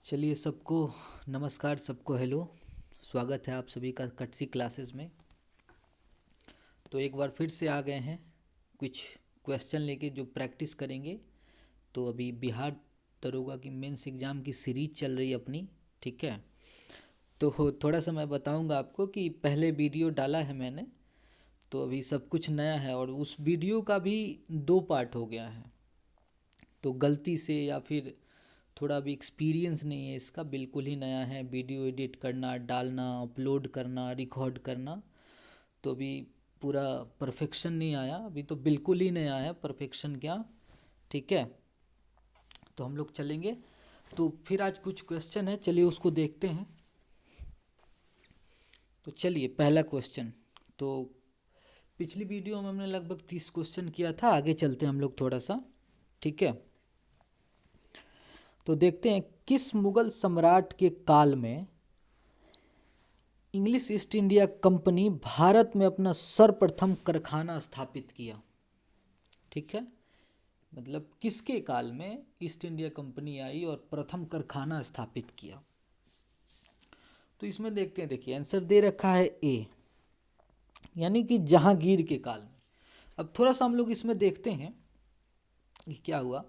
चलिए सबको नमस्कार, सबको हेलो। स्वागत है आप सभी का कटसी क्लासेस में। तो एक बार फिर से आ गए हैं कुछ क्वेश्चन लेके जो प्रैक्टिस करेंगे। तो अभी बिहार दरोगा की मेंस एग्ज़ाम की सीरीज चल रही है अपनी, ठीक है। तो थोड़ा सा मैं बताऊंगा आपको कि पहले वीडियो डाला है मैंने, तो अभी सब कुछ नया है और उस वीडियो का भी 2 पार्ट हो गया है। तो गलती से या फिर थोड़ा भी एक्सपीरियंस नहीं है इसका, बिल्कुल ही नया है। वीडियो एडिट करना, डालना, अपलोड करना, रिकॉर्ड करना, तो अभी पूरा परफेक्शन नहीं आया, अभी तो बिल्कुल ही नया है, परफेक्शन क्या, ठीक है। तो हम लोग चलेंगे। तो फिर आज कुछ क्वेश्चन है, चलिए उसको देखते हैं। तो चलिए पहला क्वेश्चन। तो पिछली वीडियो में हमने लगभग 30 क्वेश्चन किया था, आगे चलते हैं हम लोग थोड़ा सा, ठीक है। तो देखते हैं किस मुगल सम्राट के काल में English east India company Bharat में अपना सर्वप्रथम कारखाना स्थापित किया, ठीक है। मतलब किसके काल में ईस्ट इंडिया कंपनी आई और प्रथम कारखाना स्थापित किया। तो इसमें देखते हैं, देखिए आंसर दे रखा है ए, यानी कि जहांगीर के काल में। अब थोड़ा सा हम लोग इसमें देखते हैं कि क्या हुआ।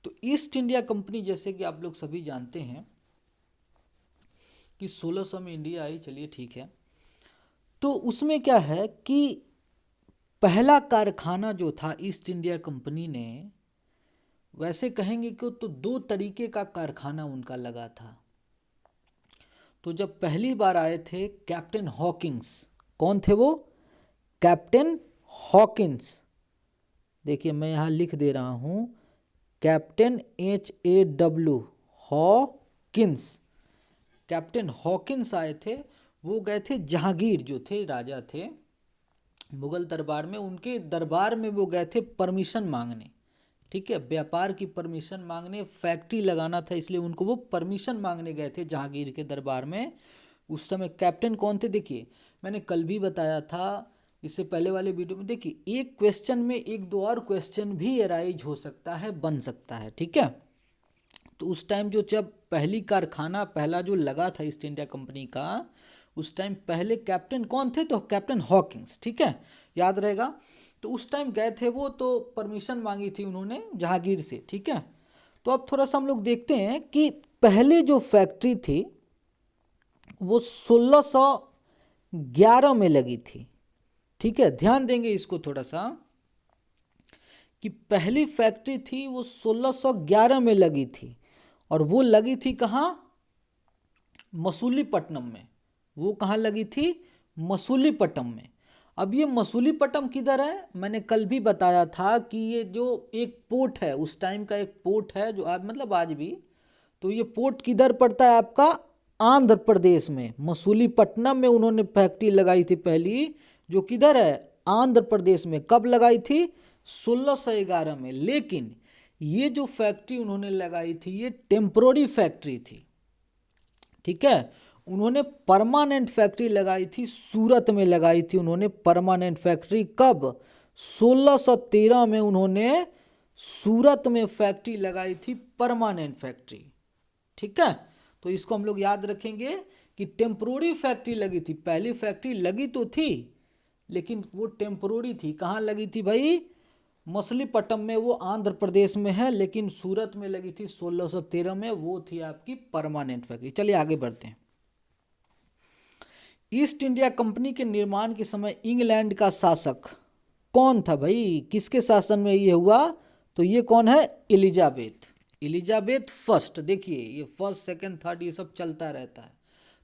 तो ईस्ट इंडिया कंपनी जैसे कि आप लोग सभी जानते हैं कि 1600 में इंडिया आई, चलिए ठीक है। तो उसमें क्या है कि पहला कारखाना जो था ईस्ट इंडिया कंपनी ने, वैसे कहेंगे कि तो 2 तरीके का कारखाना उनका लगा था। तो जब पहली बार आए थे कैप्टन हॉकिंस, कौन थे वो? Captain Hawkins. देखिए मैं यहाँ लिख दे रहा हूँ, captain HAW Hawkins. Captain Hawkins आए थे, वो गए थे जहांगीर जो थे राजा थे मुगल दरबार में, उनके दरबार में वो गए थे परमिशन मांगने, ठीक है। व्यापार की परमिशन मांगने, फैक्ट्री लगाना था, इसलिए उनको वो परमिशन मांगने गए थे जहांगीर के दरबार में। उस समय कैप्टन कौन थे? देखिए मैंने कल भी बताया था, इससे पहले वाले वीडियो में। देखिए एक क्वेश्चन में एक दो और क्वेश्चन भी अराइज हो सकता है, बन सकता है, ठीक है। तो उस टाइम जो जब पहली कारखाना पहला जो लगा था ईस्ट इंडिया कंपनी का, उस टाइम पहले कैप्टन कौन थे? तो कैप्टन हॉकिंस, ठीक है, याद रहेगा। तो उस टाइम गए थे वो, तो परमिशन मांगी थी उन्होंने जहांगीर से, ठीक है। तो अब थोड़ा सा हम लोग देखते हैं कि पहले जो फैक्ट्री थी वो 1611 में लगी थी, ठीक है। ध्यान देंगे इसको थोड़ा सा कि पहली फैक्ट्री थी वो 1611 में लगी थी, और वो लगी थी कहाँ? मसूलीपट्टनम में। वो कहाँ लगी थी? मसूलीपट्टनम में। अब ये मसूलीपट्टनम किधर है? मैंने कल भी बताया था कि ये जो एक पोर्ट है, उस टाइम का एक पोर्ट है जो आज मतलब आज भी, तो ये पोर्ट किधर पड़ता है आपका? आंध्र प्रदेश में। मसूलीपट्टनम में उन्होंने फैक्ट्री लगाई थी पहली, जो किधर है? आंध्र प्रदेश में। कब लगाई थी? 1611 में। लेकिन ये जो फैक्ट्री उन्होंने लगाई थी ये टेम्पोररी फैक्ट्री थी, ठीक है। उन्होंने परमानेंट फैक्ट्री लगाई थी, सूरत में लगाई थी उन्होंने परमानेंट फैक्ट्री। कब? 1613 में उन्होंने सूरत में फैक्ट्री लगाई थी, परमानेंट फैक्ट्री, ठीक है। तो इसको हम लोग याद रखेंगे कि टेम्पोररी फैक्ट्री लगी थी। पहली फैक्ट्री लगी तो थी लेकिन वो टेम्पोररी थी। कहाँ लगी थी भाई? मछलीपट्टनम में, वो आंध्र प्रदेश में है, लेकिन सूरत में लगी थी 1613 में, वो थी आपकी परमानेंट फैक्ट्री। चलिए आगे बढ़ते हैं। ईस्ट इंडिया कंपनी के निर्माण के समय इंग्लैंड का शासक कौन था भाई? किसके शासन में ये हुआ? तो ये कौन है? एलिजाबेथ। Elizabeth first. देखिए ये फर्स्ट, सेकंड, थर्ड ये सब चलता रहता है,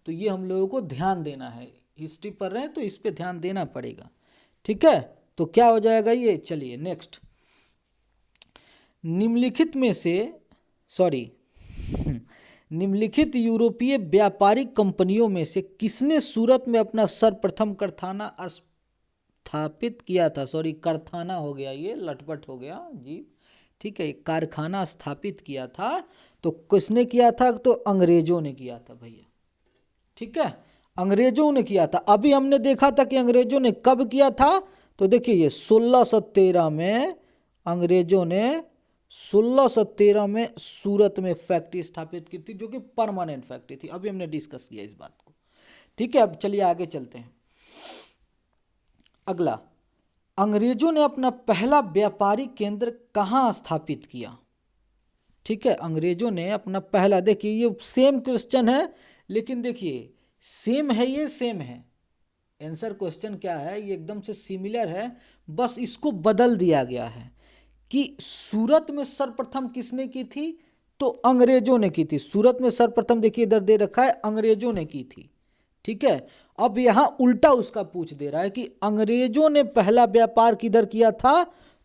तो ये हम लोगों को ध्यान देना है। हिस्ट्री पढ़ रहे हैं तो इस पे ध्यान देना पड़ेगा, ठीक है। तो क्या हो जाएगा ये? चलिए नेक्स्ट। निम्नलिखित में से सॉरी निम्नलिखित यूरोपीय व्यापारिक कंपनियों में से किसने सूरत में अपना सर्वप्रथम कारखाना स्थापित किया था? सॉरी कारखाना हो गया, ये लटपट हो गया जी, ठीक है। कारखाना स्थापित किया था, तो किसने किया था? तो अंग्रेजों ने किया था भैया, ठीक है। अंग्रेजों ने किया था। अभी हमने देखा था कि अंग्रेजों ने कब किया था, तो देखिए ये 1613 में अंग्रेजों ने 1613 में सूरत में फैक्ट्री स्थापित की थी, जो कि परमानेंट फैक्ट्री थी। अभी हमने डिस्कस किया इस बात को, ठीक है। अब चलिए आगे चलते हैं। अगला, अंग्रेजों ने अपना पहला व्यापारिक केंद्र कहाँ स्थापित किया? ठीक है, अंग्रेजों ने अपना पहला, देखिए ये सेम क्वेश्चन है, लेकिन देखिए सेम है, ये सेम है, आंसर क्वेश्चन क्या है, ये एकदम से सिमिलर है, बस इसको बदल दिया गया है कि सूरत में सर्वप्रथम किसने की थी, तो अंग्रेजों ने की थी। सूरत में सर्वप्रथम देखिए इधर दे रखा है, अंग्रेजों ने की थी, ठीक है। अब यहां उल्टा उसका पूछ दे रहा है कि अंग्रेजों ने पहला व्यापार किधर किया था,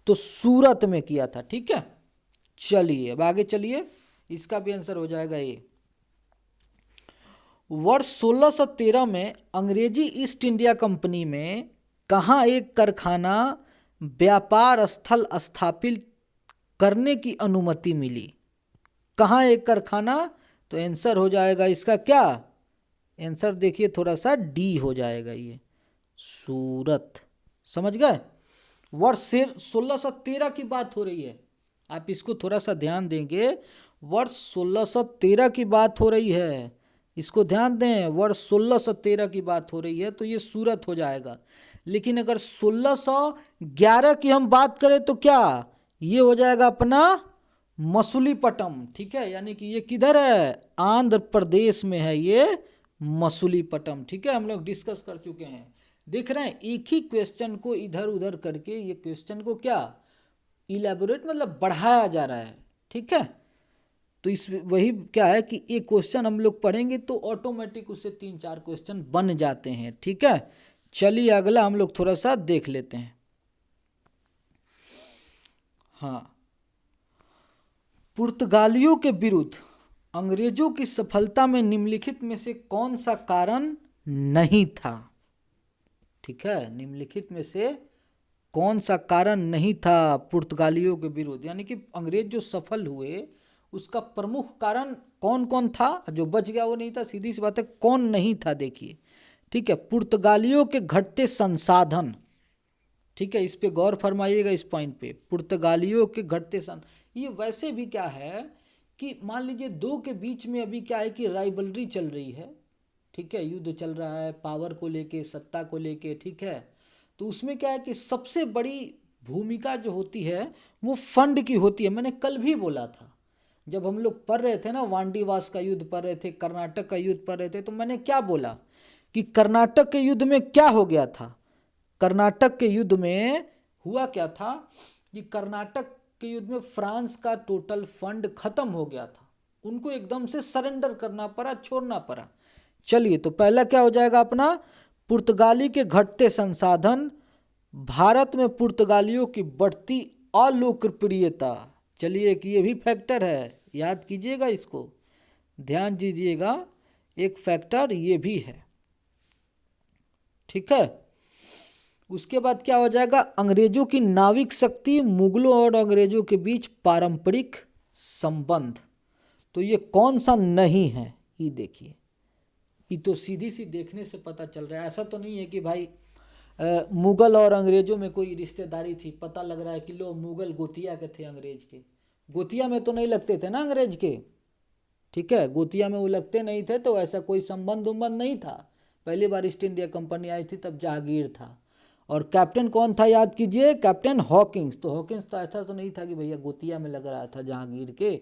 तो सूरत में किया था, ठीक है। चलिए अब आगे चलिए, इसका भी आंसर हो जाएगा ये। वर्ष 1613 में अंग्रेजी ईस्ट इंडिया कंपनी में कहाँ एक कारखाना व्यापार स्थल स्थापित करने की अनुमति मिली? कहाँ एक कारखाना, तो आंसर हो जाएगा इसका क्या, आंसर देखिए थोड़ा सा डी हो जाएगा, ये सूरत। समझ गए? वर्ष 1613 की बात हो रही है, आप इसको थोड़ा सा ध्यान देंगे, वर्ष 1613 की बात हो रही है, इसको ध्यान दें, वर्ष 1613 की बात हो रही है, तो ये सूरत हो जाएगा। लेकिन अगर 1611 की हम बात करें तो क्या, ये हो जाएगा अपना मसूलीपट्टनम, ठीक है। यानी कि ये किधर है, आंध्र प्रदेश में है ये मसूलीपट्टनम, ठीक है। हम लोग डिस्कस कर चुके हैं, देख रहे हैं, एक ही क्वेश्चन को इधर उधर करके ये क्वेश्चन को क्या इलेबोरेट, मतलब बढ़ाया जा रहा है, ठीक है। तो इस वही क्या है कि एक क्वेश्चन हम लोग पढ़ेंगे तो ऑटोमेटिक उससे 3-4 क्वेश्चन बन जाते हैं, ठीक है। चलिए अगला हम लोग थोड़ा सा देख लेते हैं। हाँ, पुर्तगालियों के विरुद्ध अंग्रेजों की सफलता में निम्नलिखित में से कौन सा कारण नहीं था? ठीक है, निम्नलिखित में से कौन सा कारण नहीं था पुर्तगालियों के विरुद्ध, यानी कि अंग्रेज जो सफल हुए उसका प्रमुख कारण कौन कौन था, जो बच गया वो नहीं था, सीधी सी बात है, कौन नहीं था, देखिए, ठीक है। पुर्तगालियों के घटते संसाधन, ठीक है, इस पे गौर फरमाइएगा, इस पॉइंट पे, पुर्तगालियों के घटते संसाधन। ये वैसे भी क्या है कि मान लीजिए दो के बीच में अभी क्या है कि राइवलरी चल रही है, ठीक है, युद्ध चल रहा है पावर को लेके, सत्ता को लेके, ठीक है। तो उसमें क्या है कि सबसे बड़ी भूमिका जो होती है वो फंड की होती है। मैंने कल भी बोला था, जब हम लोग पढ़ रहे थे ना, वांडीवास का युद्ध पढ़ रहे थे, कर्नाटक का युद्ध पढ़ रहे थे, तो मैंने क्या बोला कि कर्नाटक के युद्ध में क्या हो गया था, कर्नाटक के युद्ध में हुआ क्या था कि कर्नाटक के युद्ध में फ्रांस का टोटल फंड खत्म हो गया था, उनको एकदम से सरेंडर करना पड़ा, छोड़ना पड़ा। चलिए, तो पहला क्या हो जाएगा अपना, पुर्तगाली के घटते संसाधन, भारत में पुर्तगालियों की बढ़ती अलोकप्रियता। चलिए, कि ये भी फैक्टर है, याद कीजिएगा, इसको ध्यान दीजिएगा, एक फैक्टर ये भी है, ठीक है। उसके बाद क्या हो जाएगा, अंग्रेजों की नाविक शक्ति, मुगलों और अंग्रेजों के बीच पारंपरिक संबंध। तो ये कौन सा नहीं है, ये देखिए, ये तो सीधी सी देखने से पता चल रहा है। ऐसा तो नहीं है कि भाई मुगल और अंग्रेजों में कोई रिश्तेदारी थी, पता लग रहा है कि लो मुगल गोतिया के थे, अंग्रेज के गोतिया में तो नहीं लगते थे ना अंग्रेज के, ठीक है, गोतिया में वो लगते नहीं थे, तो ऐसा कोई संबंध उम्बंध नहीं था। पहली बार ईस्ट इंडिया कंपनी आई थी तब जहांगीर था, और कैप्टन कौन था, याद कीजिए, कैप्टन हॉकिंस। तो हॉकिंस तो ऐसा तो नहीं था कि भैया गोतिया में लग रहा था जहांगीर के,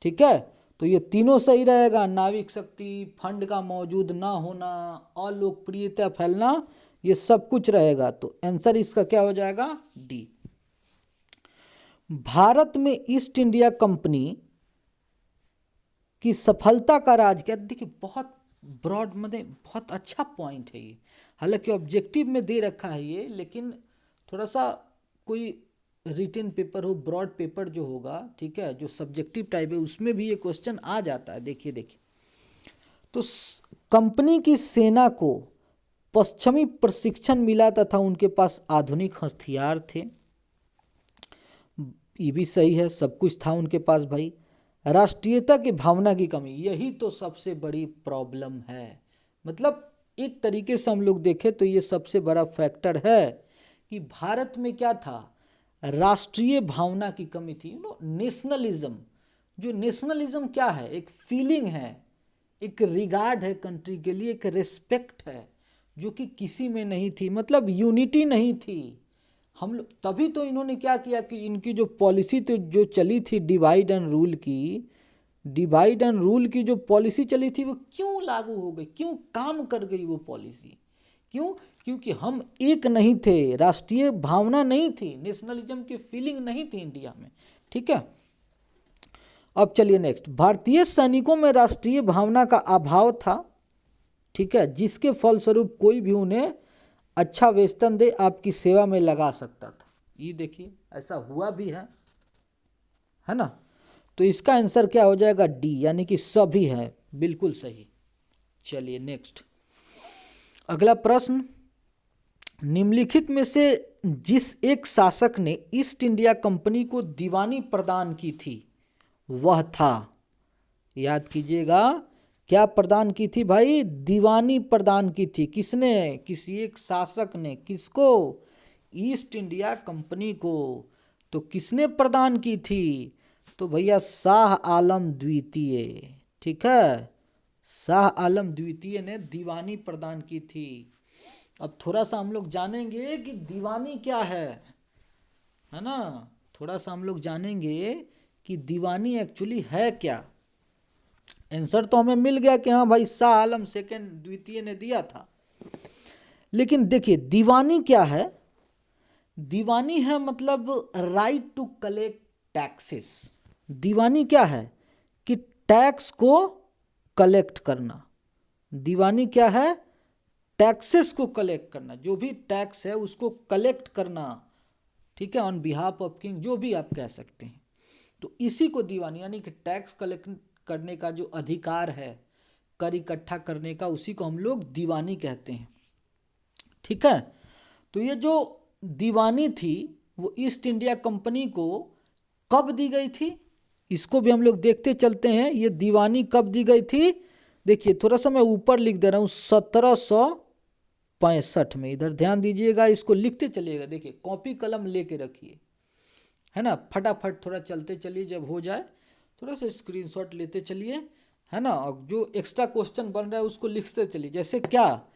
ठीक है। तो ये तीनों सही रहेगा, नाविक शक्ति, फंड का मौजूद ना होना, अलोकप्रियता फैलना, ये सब कुछ रहेगा। तो आंसर इसका क्या हो जाएगा, डी। भारत में ईस्ट इंडिया कंपनी की सफलता का राज क्या, देखिए बहुत ब्रॉड, मतलब बहुत अच्छा पॉइंट है ये, हालांकि ऑब्जेक्टिव में दे रखा है ये, लेकिन थोड़ा सा कोई रिटन पेपर हो, ब्रॉड पेपर जो होगा, ठीक है, जो सब्जेक्टिव टाइप है, उसमें भी ये क्वेश्चन आ जाता है। देखिए देखिए, तो कंपनी की सेना को पश्चिमी प्रशिक्षण मिला तथा उनके पास आधुनिक हथियार थे, ये भी सही है, सब कुछ था उनके पास भाई। राष्ट्रीयता की भावना की कमी, यही तो सबसे बड़ी प्रॉब्लम है। मतलब एक तरीके से हम लोग देखें तो ये सबसे बड़ा फैक्टर है कि भारत में क्या था, राष्ट्रीय भावना की कमी थी। नेशनलिज्म, जो नेशनलिज्म क्या है, एक फीलिंग है, एक रिगार्ड है कंट्री के लिए, एक रिस्पेक्ट है, जो कि किसी में नहीं थी, मतलब यूनिटी नहीं थी। हम लोग तभी तो इन्होंने क्या किया कि इनकी जो पॉलिसी तो जो चली थी डिवाइड एंड रूल की, डिवाइड एंड रूल की जो पॉलिसी चली थी वो क्यों लागू हो गई, क्यों काम कर गई वो पॉलिसी, क्यों? क्योंकि हम एक नहीं थे, राष्ट्रीय भावना नहीं थी, नेशनलिज्म की फीलिंग नहीं थी इंडिया में। ठीक है, अब चलिए नेक्स्ट। भारतीय सैनिकों में राष्ट्रीय भावना का अभाव था। ठीक है, जिसके फलस्वरूप कोई भी उन्हें अच्छा वेतन दे आपकी सेवा में लगा सकता था। ये देखिए ऐसा हुआ भी है ना। तो इसका आंसर क्या हो जाएगा, डी, यानी कि सभी है, बिल्कुल सही। चलिए नेक्स्ट, अगला प्रश्न, निम्नलिखित में से जिस एक शासक ने ईस्ट इंडिया कंपनी को दीवानी प्रदान की थी वह था, याद कीजिएगा, क्या प्रदान की थी भाई, दीवानी प्रदान की थी। किसने, किसी एक शासक ने, किसको, ईस्ट इंडिया कंपनी को। तो किसने प्रदान की थी, तो भैया शाह आलम द्वितीय। ठीक है, शाह आलम द्वितीय ने दीवानी प्रदान की थी। अब थोड़ा सा हम लोग जानेंगे कि दीवानी क्या है ना, थोड़ा सा हम लोग जानेंगे कि दीवानी एक्चुअली है क्या। आंसर तो हमें मिल गया कि हाँ भाई शाह आलम सेकंड द्वितीय ने दिया था, लेकिन देखिए दीवानी क्या है। दीवानी है मतलब राइट टू कलेक्ट टैक्सेस। दीवानी क्या है कि टैक्स को कलेक्ट करना। दीवानी क्या है, टैक्सेस को कलेक्ट करना, जो भी टैक्स है उसको कलेक्ट करना। ठीक है, ऑन बिहाफ ऑफ किंग, जो भी आप कह सकते हैं। तो इसी को दीवानी, यानी कि टैक्स कलेक्ट करने का जो अधिकार है, कर इकट्ठा करने का, उसी को हम लोग दीवानी कहते हैं। ठीक है, तो ये जो दीवानी थी वो ईस्ट इंडिया कंपनी को कब दी गई थी, इसको भी हम लोग देखते चलते हैं। ये दीवानी कब दी गई थी, देखिए थोड़ा सा मैं ऊपर लिख दे रहा हूँ, 1765 में। इधर ध्यान दीजिएगा, इसको लिखते चलिएगा, देखिए कॉपी कलम लेके रखिए, है ना, फटाफट थोड़ा चलते चलिए, जब हो जाए थोड़ा सा स्क्रीनशॉट लेते चलिए, है ना। और जो एक्स्ट्रा क्वेश्चन बन रहा है उसको लिखते चलिए। जैसे क्या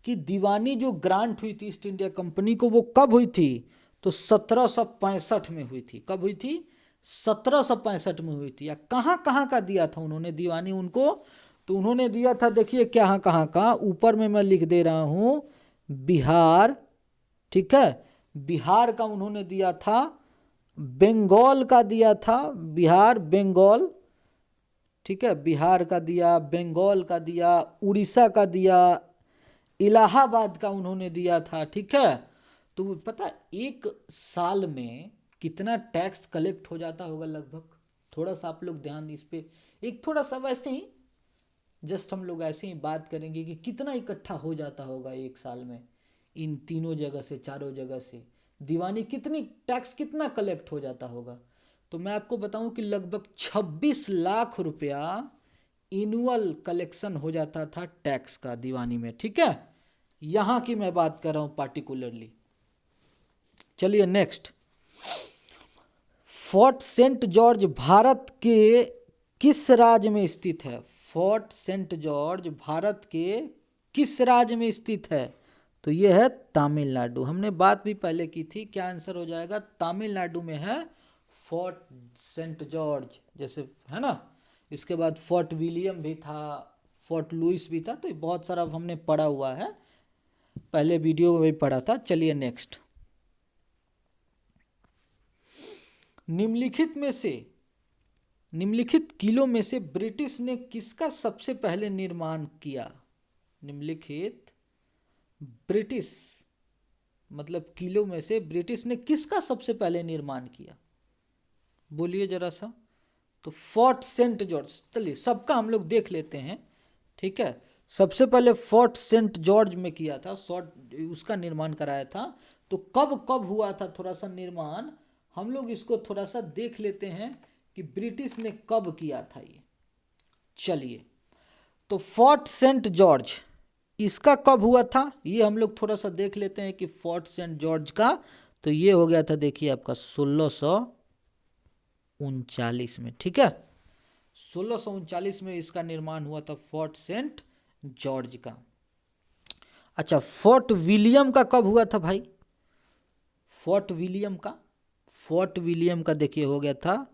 कि दीवानी जो ग्रांट हुई थी ईस्ट इंडिया कंपनी को, वो कब हुई थी, तो 1765 में हुई थी। कब हुई थी, 1765 में हुई थी। या कहाँ कहाँ का दिया था उन्होंने दीवानी उनको, तो उन्होंने दिया था, देखिए क्या कहाँ का, ऊपर में मैं लिख दे रहा हूँ, बिहार। ठीक है, बिहार का उन्होंने दिया था, बंगाल का दिया था, बिहार बंगाल। ठीक है, बिहार का दिया, बंगाल का दिया, उड़ीसा का दिया, इलाहाबाद का उन्होंने दिया था। ठीक है, तो पता है एक साल में कितना टैक्स कलेक्ट हो जाता होगा लगभग, थोड़ा सा आप लोग ध्यान इस पे, एक थोड़ा सा वैसे ही जस्ट हम लोग ऐसे ही बात करेंगे कि कितना इकट्ठा हो जाता होगा एक साल में, इन तीनों जगह से, चारों जगह से दीवानी कितनी, टैक्स कितना कलेक्ट हो जाता होगा। तो मैं आपको बताऊं कि लगभग 26 लाख रुपया एनुअल कलेक्शन हो जाता था टैक्स का दीवानी में। ठीक है, यहां की मैं बात कर रहा हूं पार्टिकुलरली। चलिए next, Fort Saint George Bharat के किस राज्य में स्थित है। फोर्ट सेंट जॉर्ज भारत के किस राज्य में स्थित है, तो ये है तमिलनाडु। हमने बात भी पहले की थी, क्या आंसर हो जाएगा, तमिलनाडु में है फोर्ट सेंट जॉर्ज, जैसे है ना। इसके बाद फोर्ट विलियम भी था, फोर्ट लुइस भी था, तो बहुत सारा हमने पढ़ा हुआ है, पहले वीडियो में भी पढ़ा था। चलिए नेक्स्ट, निम्नलिखित में से, निम्नलिखित किलों में से ब्रिटिश ने किसका सबसे पहले निर्माण किया। निम्नलिखित ब्रिटिश मतलब किलों में से ब्रिटिश ने किसका सबसे पहले निर्माण किया, बोलिए जरा सा। तो फोर्ट सेंट जॉर्ज, चलिए सबका हम लोग देख लेते हैं। ठीक है, सबसे पहले फोर्ट सेंट जॉर्ज में किया था, उसका निर्माण कराया था। तो कब कब हुआ था थोड़ा सा निर्माण, हम लोग इसको थोड़ा सा देख लेते हैं कि ब्रिटिश ने कब किया था ये। चलिए, तो फोर्ट सेंट जॉर्ज इसका कब हुआ था, ये हम लोग थोड़ा सा देख लेते हैं कि फोर्ट सेंट जॉर्ज का तो ये हो गया था देखिए आपका 1639 में। ठीक है, 1639 में इसका निर्माण हुआ था फोर्ट सेंट जॉर्ज का। अच्छा, फोर्ट विलियम का कब हुआ था भाई? फोर्ट विलियम का देखिए हो गया था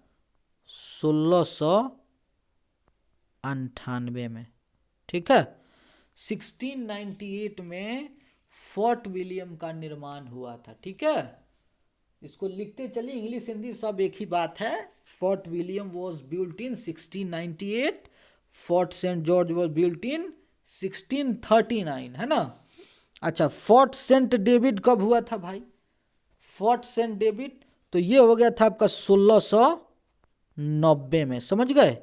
1698 में। ठीक है, 1698 में फोर्ट विलियम का निर्माण हुआ था। ठीक है, इसको लिखते चलिए, इंग्लिश हिंदी सब एक ही बात है। Fort William was built in 1698, Fort Saint George was built in 1639, है ना। अच्छा, फोर्ट सेंट डेविड कब हुआ था भाई? फोर्ट सेंट डेविड तो ये हो गया था आपका 1690 में, समझ गए।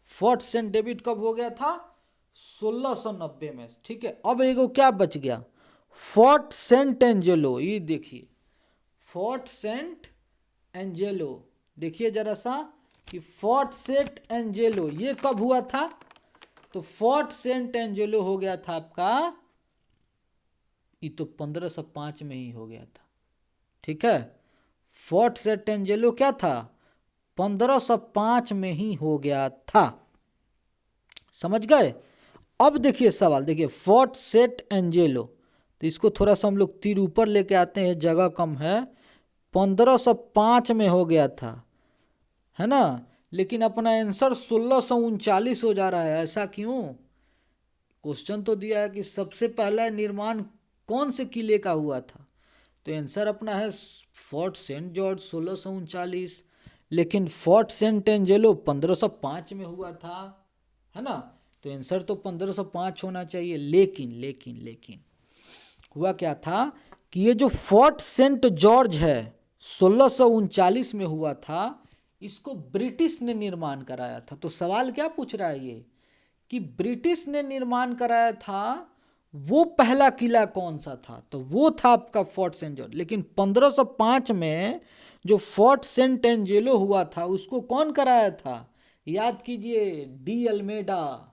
फोर्ट सेंट डेविड कब हो गया था? 1690 में। ठीक है, अब एगो क्या बच गया? Fort Saint Angelo. ये देखिए, फोर्ट सेंट एंजेलो, देखिए जरा सा कि फोर्ट सेंट एंजेलो ये कब हुआ था? तो फोर्ट सेंट एंजेलो हो गया था आपका, ये तो 1505 में ही हो गया था। ठीक है, फोर्ट सेंट एंजेलो क्या था? 1505 में ही हो गया था, समझ गए। अब देखिए सवाल, देखिए फोर्ट सेंट एंजेलो, तो इसको थोड़ा सा हम लोग तीर ऊपर लेके आते हैं, जगह कम है। 1505 में हो गया था, है ना, लेकिन अपना आंसर 1639 हो जा रहा है, ऐसा क्यों? क्वेश्चन तो दिया है कि सबसे पहला निर्माण कौन से किले का हुआ था, तो आंसर अपना है फोर्ट सेंट जॉर्ज 1639, लेकिन फोर्ट सेंट एंजेलो 1505 में हुआ था, है ना, तो आंसर तो 1505 होना चाहिए। लेकिन हुआ क्या था कि ये जो फोर्ट सेंट जॉर्ज है 1639 में हुआ था, इसको ब्रिटिश ने निर्माण कराया था। तो सवाल क्या पूछ रहा है ये कि ब्रिटिश ने निर्माण कराया था, वो पहला किला कौन सा था? तो वो था आपका फोर्ट सेंट जॉर्ज। लेकिन 1505 में जो फोर्ट सेंट एंजेलो हुआ था, उसको कौन कराया था? याद कीजिए, डी अल्मेडा।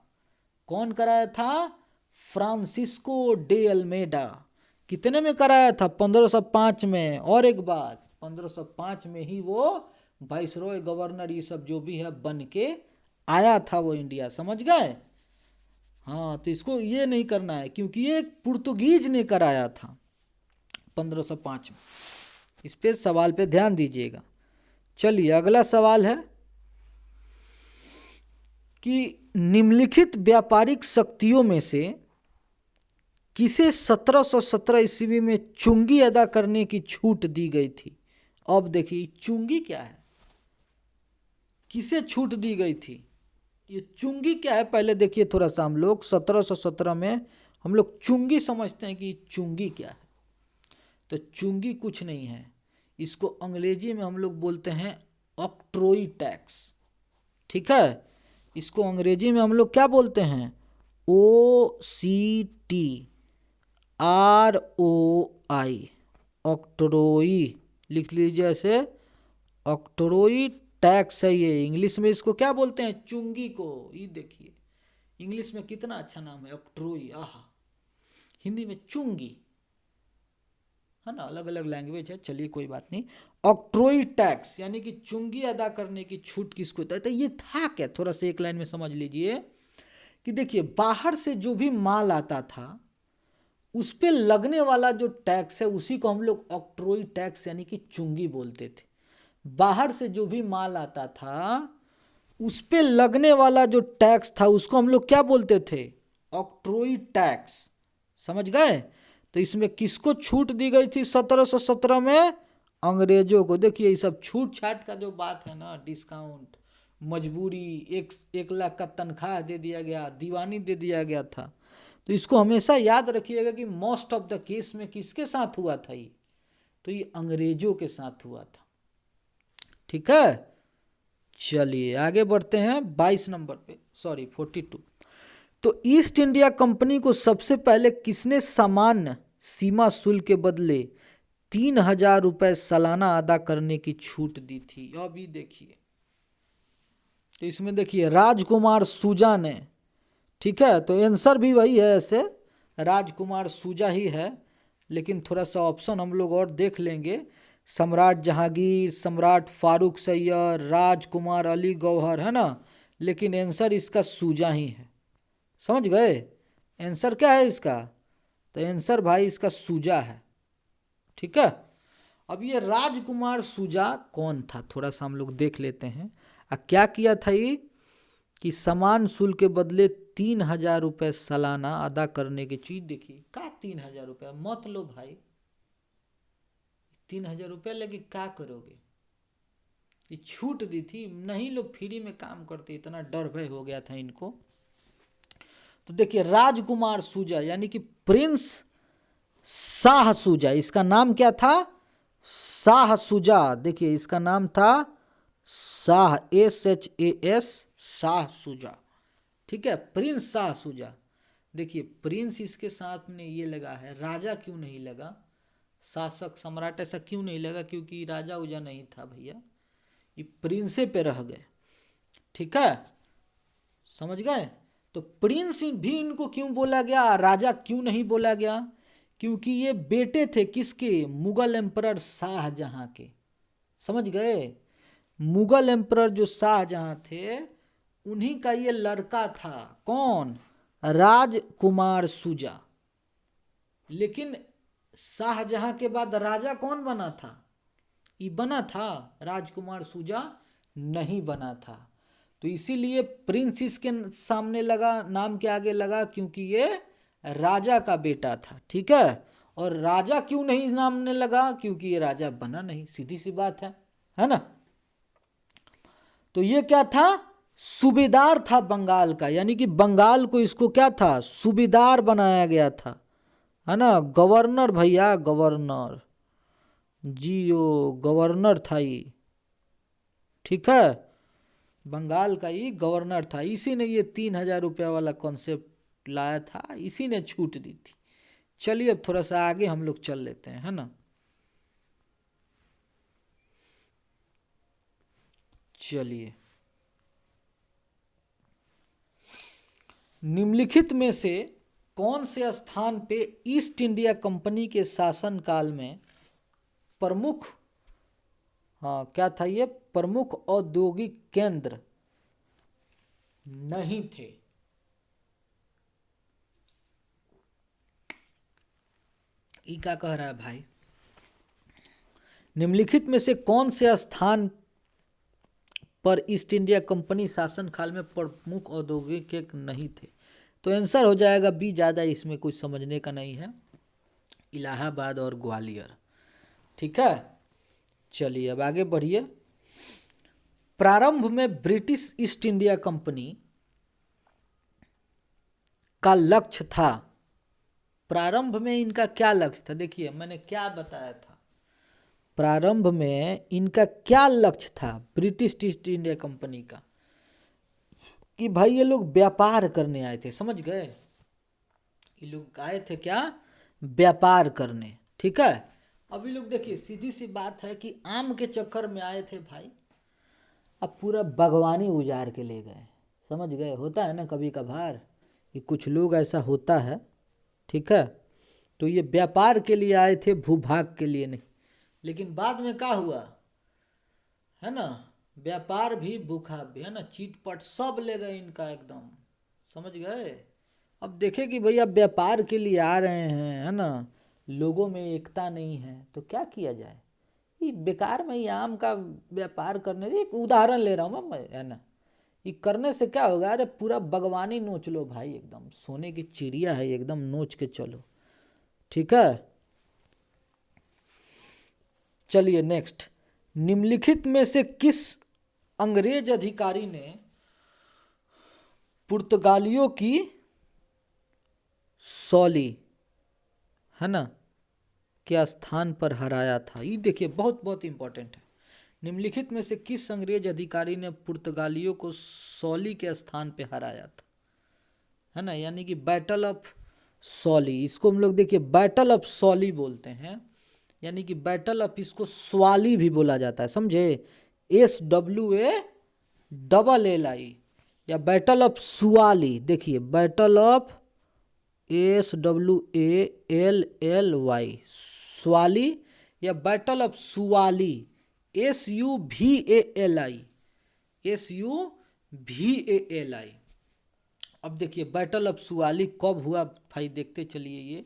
कौन कराया था? Francisco de Almeida. कितने में कराया था? 1505 में। और एक बात, 1505 में ही वो वाइसरॉय, गवर्नर, ये सब जो भी है बन के आया था वो इंडिया, समझ गए। हाँ, तो इसको ये नहीं करना है, क्योंकि ये पुर्तगीज ने कराया था 1505 में। इस पे सवाल पे ध्यान दीजिएगा। चलिए अगला सवाल है कि निम्नलिखित व्यापारिक शक्तियों में से किसे 1717 ईस्वी में चुंगी अदा करने की छूट दी गई थी? अब देखिए चुंगी क्या है, किसे छूट दी गई थी, ये चुंगी क्या है, पहले देखिए थोड़ा सा। हम लोग 1717 में हम लोग चुंगी समझते हैं कि चुंगी क्या है। तो चुंगी कुछ नहीं है, इसको अंग्रेजी में हम लोग बोलते हैं ऑक्ट्रोई टैक्स। ठीक है, इसको अंग्रेजी में हम लोग क्या बोलते हैं? OCTROI, ऑक्ट्रोई लिख लीजिए ऐसे, ऑक्ट्रोई टैक्स है ये। इंग्लिश में इसको क्या बोलते हैं? चुंगी को। ये देखिए इंग्लिश में कितना अच्छा नाम है, ऑक्ट्रोई। आहा, हिंदी में चुंगी, है ना, अलग अलग लैंग्वेज है, चलिए कोई बात नहीं। ऑक्ट्रोई टैक्स यानी कि चुंगी अदा करने की छूट किसको देता है? तो ये था क्या, थोड़ा सा एक लाइन में समझ लीजिए कि देखिए बाहर से जो भी माल आता था, उस पे लगने वाला जो टैक्स है, उसी को हम लोग ऑक्ट्रोई टैक्स यानी कि चुंगी बोलते थे। बाहर से जो भी माल आता था, उस पे लगने वाला जो टैक्स था, उसको हम लोग क्या बोलते थे? ऑक्ट्रोई टैक्स, समझ गए। तो इसमें किसको छूट दी गई थी 1717 में? अंग्रेजों को। देखिए ये सब छूट छाट का जो बात है ना, डिस्काउंट, मजबूरी, 1 लाख का तनख्वाह दे दिया गया, दीवानी दे दिया गया था। तो इसको हमेशा याद रखिएगा कि मोस्ट ऑफ द केस में किसके साथ हुआ था ये? तो ये अंग्रेजों के साथ हुआ था। ठीक है, चलिए आगे बढ़ते हैं 22 नंबर पे, सॉरी 42। तो ईस्ट इंडिया कंपनी को सबसे पहले किसने सामान्य सीमा शुल्क के बदले 3000 रुपए सालाना अदा करने की छूट दी थी? अभी देखिए, तो इसमें देखिए राजकुमार सूजा ने। ठीक है, तो आंसर भी वही है, ऐसे राजकुमार सूजा ही है, लेकिन थोड़ा सा ऑप्शन हम लोग और देख लेंगे। सम्राट जहांगीर, सम्राट फारूक सैयद, राजकुमार अली गौहर, है ना। लेकिन आंसर इसका सूजा ही है। समझ गए, आंसर क्या है इसका? तो आंसर भाई इसका सूजा है। ठीक है। अब ये राजकुमार सूजा कौन था, थोड़ा सा हम लोग देख लेते हैं। क्या किया था ये कि समान शुल्क के बदले 3,000 रुपये सालाना अदा करने की चीज। देखिए का 3,000 रुपया मत लो भाई, 3,000 रुपया लेके क्या करोगे? ये छूट दी थी, नहीं लोग फ्री में काम करते, इतना डर भय हो गया था इनको। तो देखिए राजकुमार सूजा यानी कि प्रिंस शाह सूजा, इसका नाम क्या था? शाह सूजा। देखिए इसका नाम था शाह, SHAS, शाह सूजा। ठीक है, प्रिंस शाह सूजा। देखिए प्रिंस इसके साथ में ये लगा है, राजा क्यों नहीं लगा, शासक सम्राट ऐसा क्यों नहीं लगा? क्योंकि राजा उजा नहीं था भैया, ये प्रिंसे पे रह गए। ठीक है, समझ गए। तो प्रिंस भी इनको क्यों बोला गया, राजा क्यों नहीं बोला गया? क्योंकि ये बेटे थे किसके? मुगल एम्परर शाहजहां के। समझ गए, मुगल एम्परर जो शाहजहां थे उन्हीं का ये लड़का था। कौन? राजकुमार सूजा। लेकिन शाहजहां के बाद राजा कौन बना था? ये बना था, राजकुमार सूजा नहीं बना था। तो इसीलिए प्रिंस इसके सामने लगा, नाम के आगे लगा, क्योंकि ये राजा का बेटा था। ठीक है, और राजा क्यों नहीं नाम में लगा? क्योंकि ये राजा बना नहीं, सीधी सी बात है ना। तो ये क्या था? सूबेदार था बंगाल का, यानी कि बंगाल को इसको क्या था? सूबेदार बनाया गया था, है ना। गवर्नर भैया, गवर्नर जियो, गवर्नर था ये। ठीक है, बंगाल का ये गवर्नर था। इसी ने ये 3,000 रुपया वाला कॉन्सेप्ट लाया था, इसी ने छूट दी थी। चलिए अब थोड़ा सा आगे हम लोग चल लेते हैं, है ना। चलिए, निम्नलिखित में से कौन से स्थान पे ईस्ट इंडिया कंपनी के शासनकाल में प्रमुख, क्या था ये, प्रमुख औद्योगिक केंद्र नहीं थे? ई क्या कह रहा है भाई? निम्नलिखित में से कौन से स्थान पर ईस्ट इंडिया कंपनी शासन काल में प्रमुख औद्योगिक केंद्र नहीं थे? तो आंसर हो जाएगा बी, ज़्यादा इसमें कुछ समझने का नहीं है, इलाहाबाद और ग्वालियर। ठीक है, चलिए अब आगे बढ़िए। प्रारंभ में ब्रिटिश ईस्ट इंडिया कंपनी का लक्ष्य था, प्रारंभ में इनका क्या लक्ष्य था? देखिए मैंने क्या बताया था, प्रारंभ में इनका क्या लक्ष्य था ब्रिटिश ईस्ट इंडिया कंपनी का? कि भाई ये लोग व्यापार करने आए थे। समझ गए, ये लोग आए थे क्या? व्यापार करने। ठीक है, अभी लोग देखिए सीधी सी बात है कि आम के चक्कर में आए थे भाई, अब पूरा बागवानी उजाड़ के ले गए। समझ गए, होता है ना कभी कभार, कि कुछ लोग ऐसा होता है। ठीक है, तो ये व्यापार के लिए आए थे, भूभाग के लिए नहीं। लेकिन बाद में क्या हुआ, है ना, व्यापार भी भूखा भी, है ना, चीटपट सब ले गए इनका एकदम। समझ गए। अब देखे कि भैया व्यापार के लिए आ रहे हैं, है ना, लोगों में एकता नहीं है, तो क्या किया जाए? ये बेकार में, ये आम का व्यापार करने, एक उदाहरण ले रहा हूँ मैं, है ना, ये करने से क्या होगा? अरे पूरा बागवानी नोच लो भाई, एकदम सोने की चिड़िया है, एकदम नोच के चलो। ठीक है, चलिए नेक्स्ट। निम्नलिखित में से किस अंग्रेज अधिकारी ने पुर्तगालियों की सौली, है ना, के स्थान पर हराया था? ये देखिए बहुत बहुत इंपॉर्टेंट है। निम्नलिखित में से किस अंग्रेज अधिकारी ने पुर्तगालियों को सौली के स्थान पे हराया था? है ना, यानी कि बैटल ऑफ सौली, इसको हम लोग देखिए बैटल ऑफ सौली बोलते हैं, यानी कि बैटल ऑफ, इसको स्वाली भी बोला जाता है, समझे, SWALLI, या बैटल ऑफ सुआली। देखिए बैटल ऑफ SWALLY, स्वाली, या battle of Suvali, SUVALI, SUVALI। अब देखिए बैटल ऑफ सुवाली कब हुआ भाई, देखते चलिए।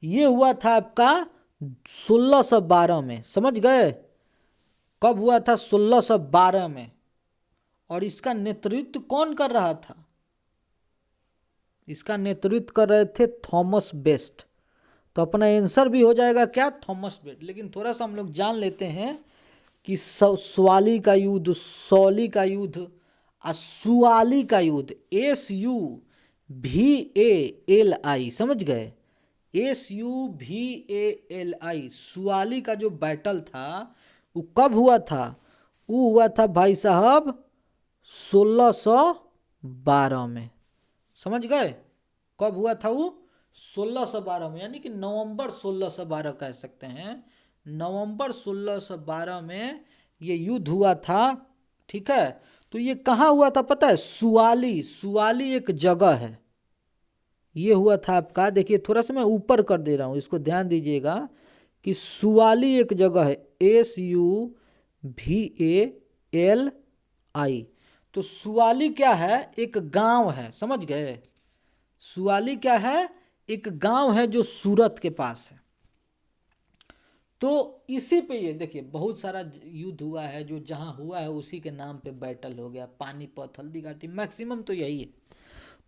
ये हुआ था आपका 1612 में, समझ गए? कब हुआ था? 1612 में। और इसका नेतृत्व कौन कर रहा था? इसका नेतृत्व कर रहे थे थॉमस बेस्ट। तो अपना आंसर भी हो जाएगा क्या? Thomas best. लेकिन थोड़ा सा हम लोग जान लेते हैं कि सवाली का युद्ध, सौली का युद्ध और सुआली का युद्ध, SUVALI, समझ गए? SUVALI, सुआली का जो बैटल था वो कब हुआ था? वो हुआ था भाई साहब 1612 में, समझ गए? कब हुआ था वो? 1612 में, यानी कि नवंबर 1612 कह सकते हैं। नवंबर 1612 में ये युद्ध हुआ था, ठीक है। तो ये कहाँ हुआ था पता है? सुआली, सुआली एक जगह है। ये हुआ था आपका, देखिए थोड़ा सा मैं ऊपर कर दे रहा हूँ, इसको ध्यान दीजिएगा कि सुआली एक जगह है, SUVALI। तो सुआली क्या है? एक गांव है, समझ गए? सुआली क्या है? एक गांव है जो सूरत के पास है। तो इसी पे ये देखिए बहुत सारा युद्ध हुआ है, जो जहां हुआ है उसी के नाम पे बैटल हो गया। पानीपत, हल्दीघाटी, मैक्सिमम तो यही है।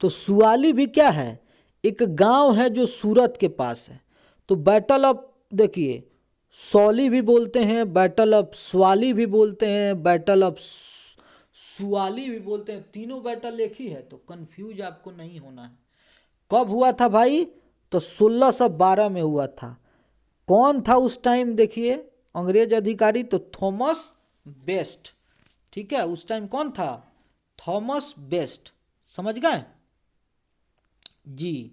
तो सुआली भी क्या है? एक गांव है जो सूरत के पास है। तो बैटल ऑफ, देखिए सौली भी बोलते हैं, बैटल ऑफ स्वाली भी बोलते हैं, बैटल ऑफ सुआली भी बोलते हैं। तीनों बैटल एक ही है, तो कंफ्यूज आपको नहीं होना है। कब हुआ था भाई? तो 1612 में हुआ था। कौन था उस टाइम? देखिए अंग्रेज अधिकारी, तो थॉमस बेस्ट, ठीक है। उस टाइम कौन था? थॉमस बेस्ट, समझ गए जी।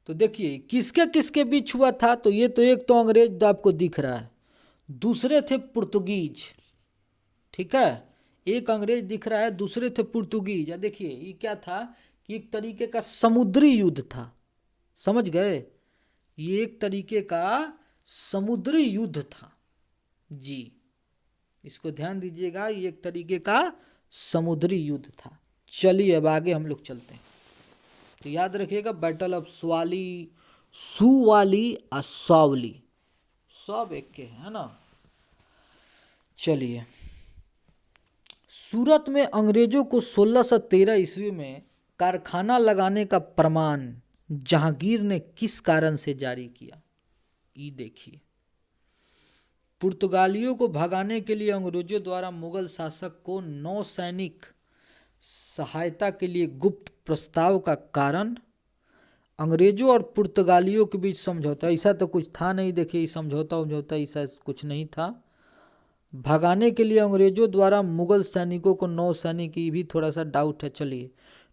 तो देखिए किसके किसके बीच हुआ था? तो ये तो एक तो अंग्रेज आपको दिख रहा है, दूसरे थे पुर्तगीज, ठीक है। एक अंग्रेज दिख रहा है, दूसरे थे पुर्तगीज। या देखिए ये क्या था कि एक तरीके का समुद्री युद्ध था, समझ गए? ये एक तरीके का समुद्री युद्ध था जी, इसको ध्यान दीजिएगा। ये एक तरीके का समुद्री युद्ध था। चलिए अब आगे हम लोग चलते हैं। तो याद रखिएगा बैटल ऑफ सुआली, सुवाली और सावली, सब एक के है ना। चलिए, सूरत में अंग्रेजों को 1613 ईस्वी में कारखाना लगाने का प्रमाण जहांगीर ने किस कारण से जारी किया? ये देखिए, पुर्तगालियों को भगाने के लिए अंग्रेजों द्वारा मुगल शासक को नौसैनिक सहायता के लिए गुप्त प्रस्ताव का कारण, अंग्रेजों और पुर्तगालियों के बीच समझौता। ऐसा तो कुछ था नहीं, देखिए समझौता ऐसा कुछ नहीं था। भगाने के लिए अंग्रेजों द्वारा मुगल सैनिकों को नौसैनिक, की भी थोड़ा सा डाउट है। चलिए,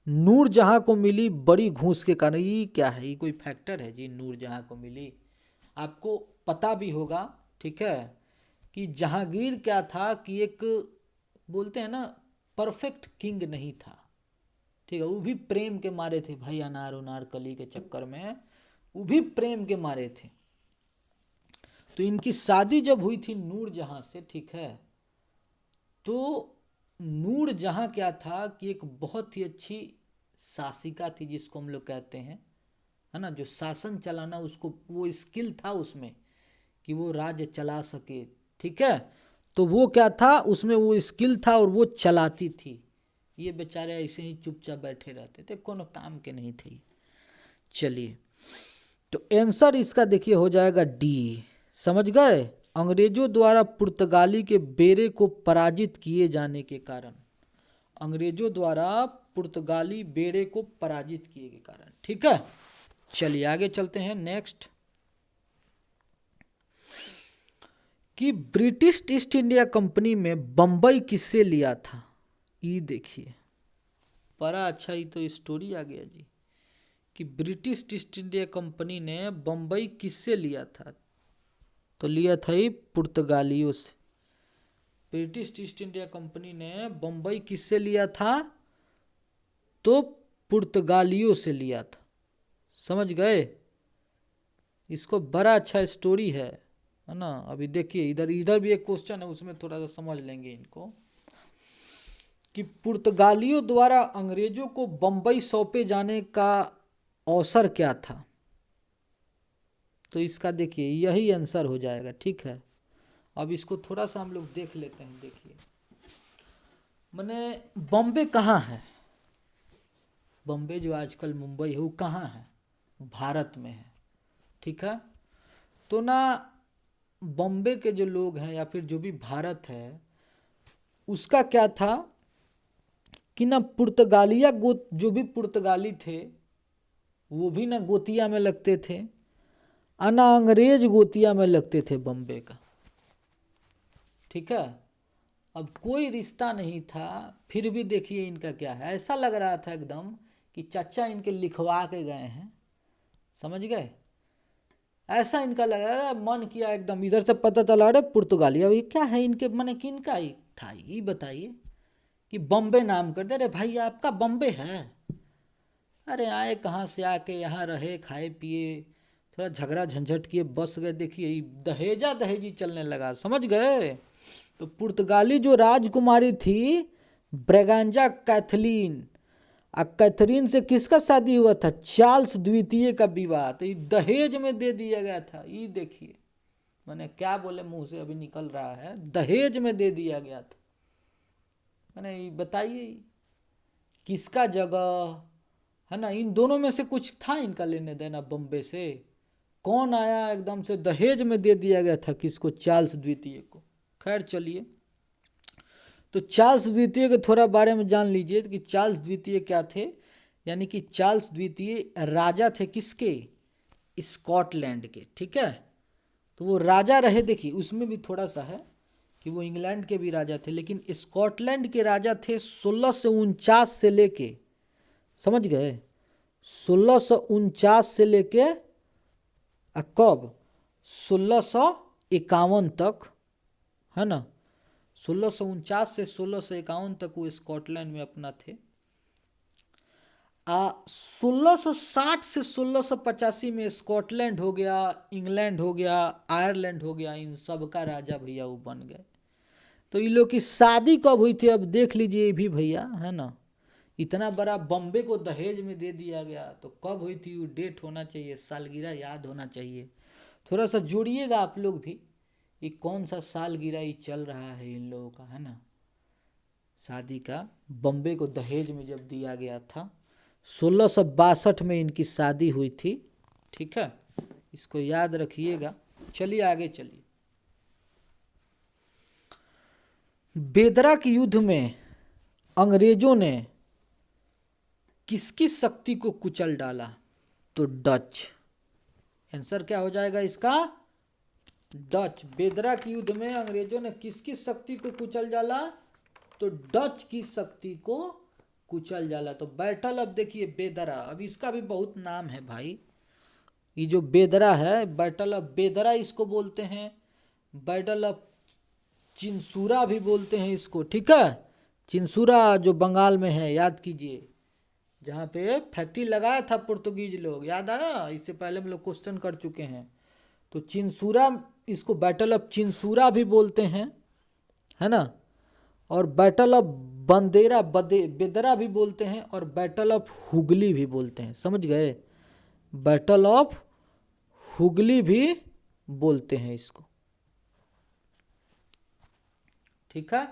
नूरजहां को मिली बड़ी घूस के कारण। ये क्या है? ये कोई फैक्टर है जी? नूरजहां को मिली, आपको पता भी होगा, ठीक है, कि जहांगीर क्या था कि एक बोलते हैं ना परफेक्ट किंग नहीं था, ठीक है। वो भी प्रेम के मारे थे भाई, अनार उनार कली के चक्कर में वो भी प्रेम के मारे थे। तो इनकी शादी जब हुई थी नूरजहां से, ठीक है, तो नूरजहां क्या था कि एक बहुत ही अच्छी शासिका थी, जिसको हम लोग कहते हैं, है ना, जो शासन चलाना, उसको वो स्किल था उसमें कि वो राज्य चला सके, ठीक है। तो वो क्या था, उसमें वो स्किल था और वो चलाती थी। ये बेचारे ऐसे ही चुपचाप बैठे रहते थे, कोनो काम के नहीं थे। चलिए, तो आंसर इसका देखिए हो जाएगा डी, समझ गए? अंग्रेजों द्वारा पुर्तगाली के बेड़े को पराजित किए जाने के कारण, अंग्रेजों द्वारा पुर्तगाली बेड़े को पराजित किए के कारण, ठीक है। चलिए आगे चलते हैं। नेक्स्ट, कि ब्रिटिश ईस्ट इंडिया कंपनी में बंबई किससे लिया था? ये देखिए बड़ा अच्छा ही तो स्टोरी आ गया जी, कि ब्रिटिश ईस्ट इंडिया कंपनी ने बंबई किससे लिया था? तो लिया था ही पुर्तगालियों से। ब्रिटिश ईस्ट इंडिया कंपनी ने बंबई किससे लिया था? तो पुर्तगालियों से लिया था, समझ गए? इसको बड़ा अच्छा स्टोरी है, है ना। अभी देखिए इधर इधर भी एक क्वेश्चन है, उसमें थोड़ा सा समझ लेंगे इनको, कि पुर्तगालियों द्वारा अंग्रेजों को बंबई सौंपे जाने का अवसर क्या था। तो इसका देखिए यही आंसर हो जाएगा, ठीक है। अब इसको थोड़ा सा हम लोग देख लेते हैं। देखिए मैंने बॉम्बे कहाँ है, बॉम्बे जो आजकल मुंबई है वो कहाँ है, भारत में है, ठीक है। तो ना बॉम्बे के जो लोग हैं या फिर जो भी भारत है उसका क्या था कि ना पुर्तगालिया गोत जो भी पुर्तगाली थे वो भी ना गोतिया में लगते थे और ना अंग्रेज गोतिया में लगते थे बॉम्बे का, ठीक है। अब कोई रिश्ता नहीं था, फिर भी देखिए इनका क्या है, ऐसा लग रहा था एकदम कि चाचा इनके लिखवा के गए हैं, समझ गए। ऐसा इनका लगा, मन किया एकदम, इधर से पता चला अरे पुर्तगाली, अब ये क्या है इनके मन, किनका ही था ये बताइए, कि बॉम्बे नाम कर दे। अरे भाई आपका बॉम्बे है, अरे आए कहाँ से, आके यहाँ रहे, खाए पिए, थोड़ा झगड़ा झंझट किए, बस गए। देखिए दहेजा दहेजी चलने लगा, समझ गए। तो पुर्तगाली जो राजकुमारी थी ब्रेगांजा कैथलीन, कैथरीन से किसका शादी हुआ था, चार्ल्स द्वितीय का विवाह, तो ये दहेज में दे दिया गया था। ये देखिए मैंने क्या बोले, मुंह से अभी निकल रहा है, दहेज में दे दिया गया था। मैंने बताइए किसका जगह है ना, इन दोनों में से कुछ था इनका लेने देना बॉम्बे से, कौन आया एकदम से दहेज में दे दिया गया था किसको, चार्ल्स द्वितीय को। खैर चलिए, तो चार्ल्स द्वितीय के थोड़ा बारे में जान लीजिए कि चार्ल्स द्वितीय क्या थे। यानी कि चार्ल्स द्वितीय राजा थे किसके, स्कॉटलैंड के, ठीक है। तो वो राजा रहे, देखिए उसमें भी थोड़ा सा है कि वो इंग्लैंड के भी राजा थे, लेकिन स्कॉटलैंड के राजा थे 1649 से लेके, समझ गए, 1649 से लेके कब 1651 तक, है ना। 1649 से 1651 तक वो स्कॉटलैंड में अपना थे। 1660 से 1685 में स्कॉटलैंड हो गया, इंग्लैंड हो गया, आयरलैंड हो गया, इन सब का राजा भैया वो बन गए। तो इन लोग की शादी कब हुई थी अब देख लीजिए भी भैया, है ना। इतना बड़ा बॉम्बे को दहेज में दे दिया गया, तो कब हुई थी वो डेट होना चाहिए, सालगिरह याद होना चाहिए। थोड़ा सा जोड़िएगा आप लोग भी, ये कौन सा सालगिरह ही चल रहा है इन लोगों का, है ना, शादी का। बॉम्बे को दहेज में जब दिया गया था 1662 में इनकी शादी हुई थी, ठीक है, इसको याद रखिएगा। चलिए आगे चलिए। बेदरा के युद्ध में अंग्रेजों ने किसकी शक्ति को कुचल डाला, तो डच। आंसर क्या हो जाएगा इसका, डच। बेदरा के युद्ध में अंग्रेजों ने किसकी शक्ति को कुचल डाला, तो डच की शक्ति को कुचल डाला। तो बैटल अब देखिए बेदरा, अब इसका भी बहुत नाम है भाई, ये जो बेदरा है, बैटल ऑफ बेदरा इसको बोलते हैं, बैटल ऑफ चिंसूरा भी बोलते हैं इसको, ठीक है। चिंसूरा जो बंगाल में है, याद कीजिए, जहाँ पे फैक्ट्री लगाया था पुर्तगीज लोग, याद आया, इससे पहले हम लोग क्वेश्चन कर चुके हैं। तो चिंसूरा, इसको बैटल ऑफ चिंसूरा भी बोलते हैं, है ना। और बैटल ऑफ बंदेरा बेदरा भी बोलते हैं, और बैटल ऑफ हुगली भी बोलते हैं, समझ गए। बैटल ऑफ हुगली भी बोलते हैं इसको, ठीक है।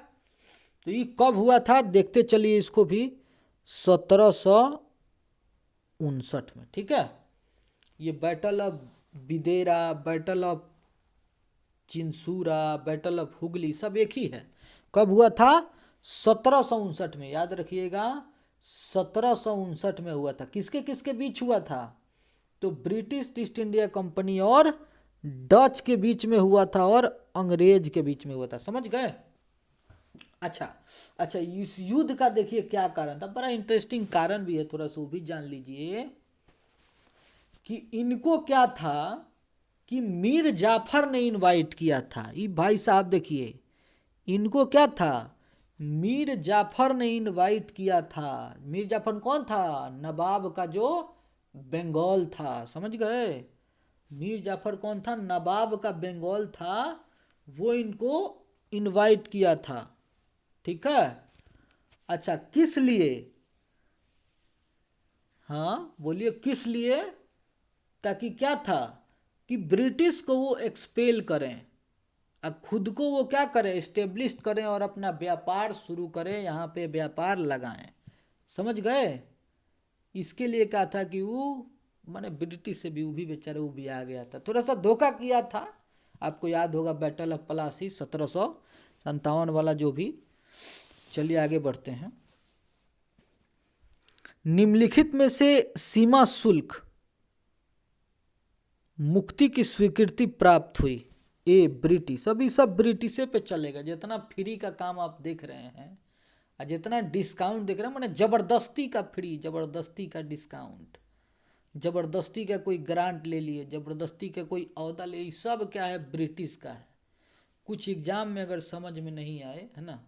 तो ये कब हुआ था देखते चलिए इसको भी, 1759 में, ठीक है। ये battle of Bidera, battle of Chinsura, battle of Hooghly सब एक ही है। कब हुआ था, 1759 में, याद रखिएगा 1759 में हुआ था। किसके किसके बीच हुआ था, तो ब्रिटिश ईस्ट इंडिया कंपनी और डच के बीच में हुआ था, और अंग्रेज के बीच में हुआ था, समझ गए। अच्छा अच्छा, इस युद्ध का देखिए क्या कारण था, बड़ा इंटरेस्टिंग कारण भी है, थोड़ा सा वो भी जान लीजिए। कि इनको क्या था कि मीर जाफर ने इनवाइट किया था, ये भाई साहब देखिए, इनको क्या था, मीर जाफर ने इनवाइट किया था। मीर जाफर कौन था, नवाब का जो बंगाल था, समझ गए, मीर जाफर कौन था? नवाब का बंगाल था, वो इनको इनवाइट किया था। ठीक है। अच्छा, किस लिए? हाँ बोलिए, किस लिए? ताकि क्या था कि ब्रिटिश को वो एक्सपेल करें, अब खुद को वो क्या करें, एस्टेब्लिश करें और अपना व्यापार शुरू करें, यहाँ पे व्यापार लगाएं। समझ गए? इसके लिए क्या था कि वो माने ब्रिटिश से भी, वो भी बेचारे वो भी आ गया था, थोड़ा सा धोखा किया था। आपको याद होगा बैटल ऑफ प्लासी 1757 वाला जो भी। चलिए आगे बढ़ते हैं। निम्नलिखित में से सीमा शुल्क मुक्ति की स्वीकृति प्राप्त हुई? ए ब्रिटिश, अभी सब ब्रिटिशे पे चलेगा। जितना फ्री का काम आप देख रहे हैं और जितना डिस्काउंट देख रहे हैं, माने जबरदस्ती का फ्री, जबरदस्ती का डिस्काउंट, जबरदस्ती का कोई ग्रांट ले लिए, जबरदस्ती का कोई औहदा ले, ये सब क्या है? ब्रिटिश का है। कुछ एग्जाम में अगर समझ में नहीं आए, है ना,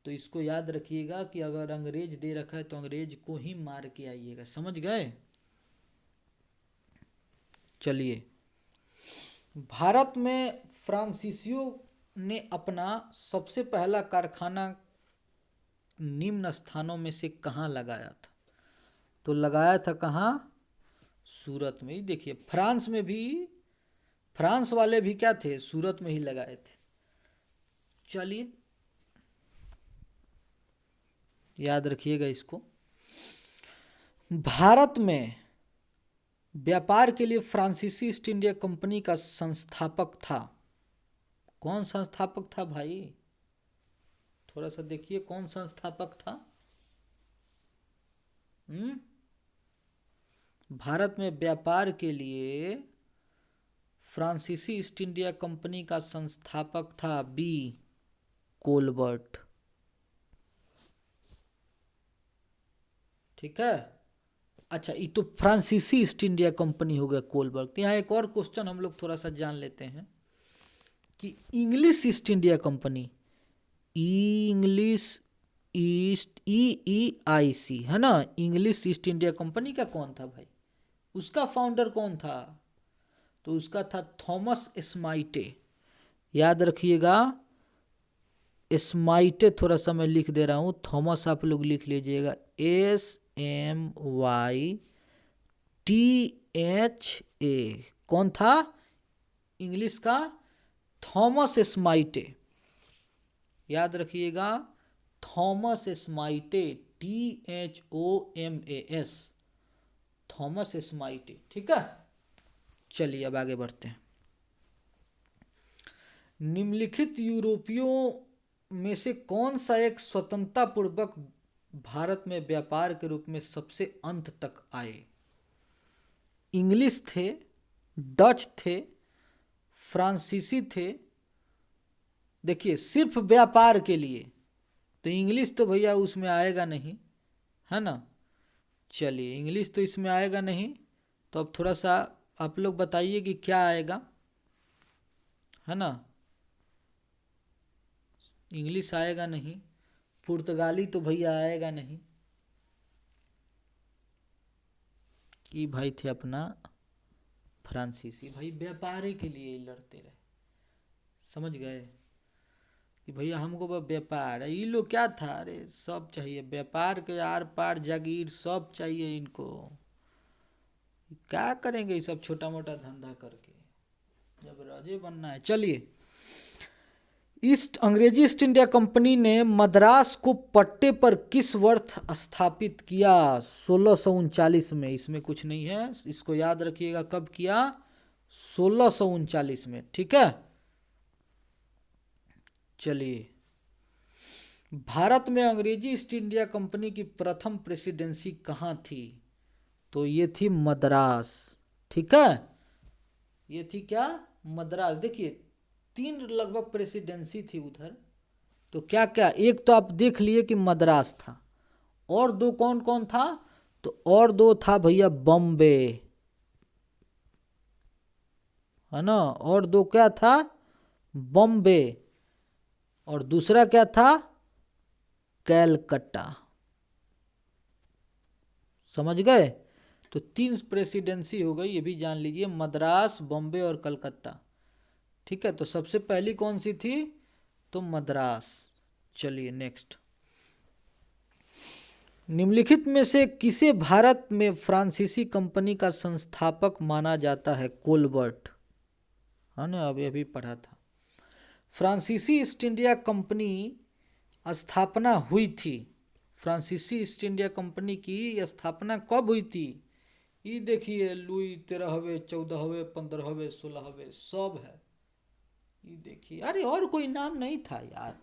तो इसको याद रखिएगा कि अगर अंग्रेज दे रखा है तो अंग्रेज को ही मार के आइएगा। समझ गए? चलिए, भारत में फ्रांसीसियों ने अपना सबसे पहला कारखाना निम्न स्थानों में से कहाँ लगाया था? तो लगाया था कहाँ? सूरत में ही। देखिए, फ्रांस में भी, फ्रांस वाले भी क्या थे? सूरत में ही लगाए थे। चलिए याद रखिएगा इसको। भारत में व्यापार के लिए फ्रांसीसी ईस्ट इंडिया कंपनी का संस्थापक था। कौन संस्थापक था भाई? थोड़ा सा देखिए, कौन संस्थापक था? भारत में व्यापार के लिए फ्रांसीसी ईस्ट इंडिया कंपनी का संस्थापक था बी कोलबर्ट। ठीक है। अच्छा, ये तो फ्रांसीसी ईस्ट इंडिया कंपनी हो गया, कोलबर्ट। यहाँ एक और क्वेश्चन हम लोग थोड़ा सा जान लेते हैं कि English east India company, English east, EEIC है ना, इंग्लिश ईस्ट इंडिया कंपनी का कौन था भाई? उसका फाउंडर कौन था? तो उसका था थॉमस स्माइटे। याद रखिएगा, स्माइटे थोड़ा सा मैं लिख दे रहा हूँ, थॉमस आप लोग लिख लीजिएगा, SMYTHA। कौन था? इंग्लिश का थॉमस स्माइटे। याद रखिएगा, थॉमस स्माइटे, THOMAS, थॉमस स्माइटे। ठीक है। चलिए अब आगे बढ़ते हैं। निम्नलिखित यूरोपियों में से कौन सा एक स्वतंत्रता पूर्वक भारत में व्यापार के रूप में सबसे अंत तक आए? इंग्लिश थे, डच थे, फ्रांसीसी थे। देखिए, सिर्फ व्यापार के लिए तो इंग्लिश तो भैया उसमें आएगा नहीं, है ना। चलिए, इंग्लिश तो इसमें आएगा नहीं, तो अब थोड़ा सा आप लोग बताइए कि क्या आएगा, है ना। इंग्लिश आएगा नहीं, पुर्तगाली तो भैया आएगा नहीं, कि भाई थे अपना फ्रांसीसी। भाई व्यापार के लिए ही लड़ते रहे। समझ गए कि भैया हमको बस व्यापार है। ये लोग क्या था, अरे सब चाहिए, व्यापार के आर पार जागीर सब चाहिए इनको। क्या करेंगे ये सब छोटा मोटा धंधा करके, जब राजे बनना है। चलिए, अंग्रेजी ईस्ट इंडिया कंपनी ने मद्रास को पट्टे पर किस वर्ष स्थापित किया? 1639 में। इसमें कुछ नहीं है, इसको याद रखिएगा, कब किया? 1639 में। ठीक है। चलिए, भारत में अंग्रेजी ईस्ट इंडिया कंपनी की प्रथम प्रेसिडेंसी कहाँ थी? तो ये थी मद्रास। ठीक है, ये थी क्या? मद्रास। देखिए, 3 लगभग प्रेसिडेंसी थी उधर, तो क्या क्या, एक तो आप देख लिए कि मद्रास था, और 2 कौन कौन था? तो और 2 था भैया बॉम्बे, है ना, और 2 क्या था? बॉम्बे, और दूसरा क्या था? कैलकट्टा। समझ गए? तो 3 प्रेसिडेंसी हो गई, ये भी जान लीजिए, मद्रास, बॉम्बे और कलकत्ता। ठीक है, तो सबसे पहली कौन सी थी? तो मद्रास। चलिए नेक्स्ट। निम्नलिखित में से किसे भारत में फ्रांसीसी कंपनी का संस्थापक माना जाता है? कोलबर्ट, है ना, अभी अभी पढ़ा था। फ्रांसीसी ईस्ट इंडिया कंपनी स्थापना हुई थी। फ्रांसीसी ईस्ट इंडिया कंपनी की स्थापना कब हुई थी? ये देखिए, लुई 13वें, 14वें, 15वें, 16वें सब है। ये देखिए, अरे और कोई नाम नहीं था यार,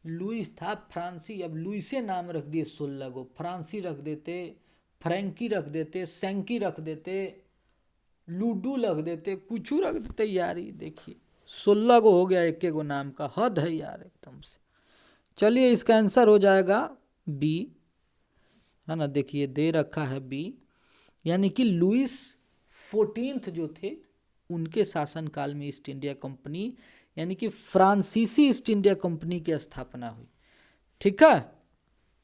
लुइस था, फ्रांसी, अब लुइसे नाम रख दिए 16 गो, फ्रांसी रख देते, फ्रैंकी रख देते, सैंकी रख देते, लूडू रख देते, कुछ रख देते यार। ये देखिए 16 गो हो गया एक एक गो नाम का, हद है यार एकदम से। चलिए इसका आंसर हो जाएगा बी, है ना, देखिए दे रखा है बी, यानी कि लुइस 14 जो थे उनके शासनकाल में ईस्ट इंडिया कंपनी, यानी कि फ्रांसीसी ईस्ट इंडिया कंपनी की स्थापना हुई। ठीक है,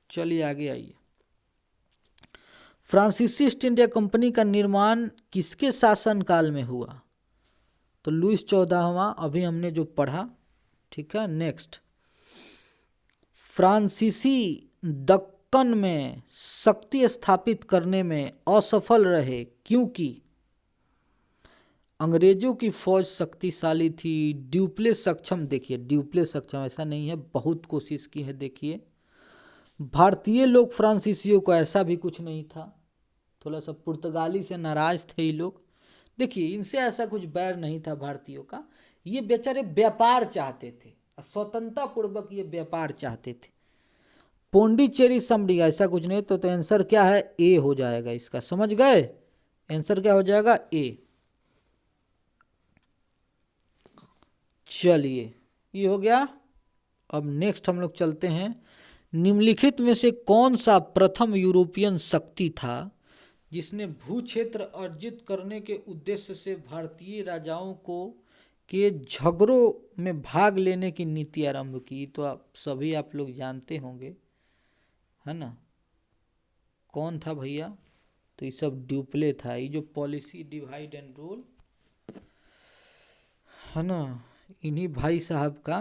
चलिए आगे आइए। फ्रांसीसी ईस्ट इंडिया कंपनी का निर्माण किसके शासनकाल में हुआ? तो लुइस 14वां, अभी हमने जो पढ़ा। ठीक है, नेक्स्ट। फ्रांसीसी दक्कन में शक्ति स्थापित करने में असफल रहे क्योंकि अंग्रेजों की फौज शक्तिशाली थी, ड्यूप्लेस सक्षम, देखिए ड्यूप्लेस सक्षम ऐसा नहीं है, बहुत कोशिश की है, देखिए भारतीय लोग फ्रांसीसियों को, ऐसा भी कुछ नहीं था, थोड़ा सा पुर्तगाली से नाराज थे ये लोग। देखिए इनसे ऐसा कुछ बैर नहीं था भारतीयों का, ये बेचारे व्यापार चाहते थे, स्वतंत्रता पूर्वक ये व्यापार चाहते थे। पोंडिचेरी समरी ऐसा कुछ नहीं, तो आंसर क्या है? ए हो जाएगा इसका, समझ गए? आंसर क्या हो जाएगा? ए। चलिए ये हो गया। अब नेक्स्ट हम लोग चलते हैं, निम्नलिखित में से कौन सा प्रथम यूरोपियन शक्ति था जिसने भू क्षेत्र अर्जित करने के उद्देश्य से भारतीय राजाओं को के झगड़ों में भाग लेने की नीति आरंभ की? तो आप लोग जानते होंगे, है ना, कौन था भैया? तो ये सब ड्यूप्ले था, ये जो पॉलिसी डिवाइड एंड रूल, है ना, इन्हीं भाई साहब का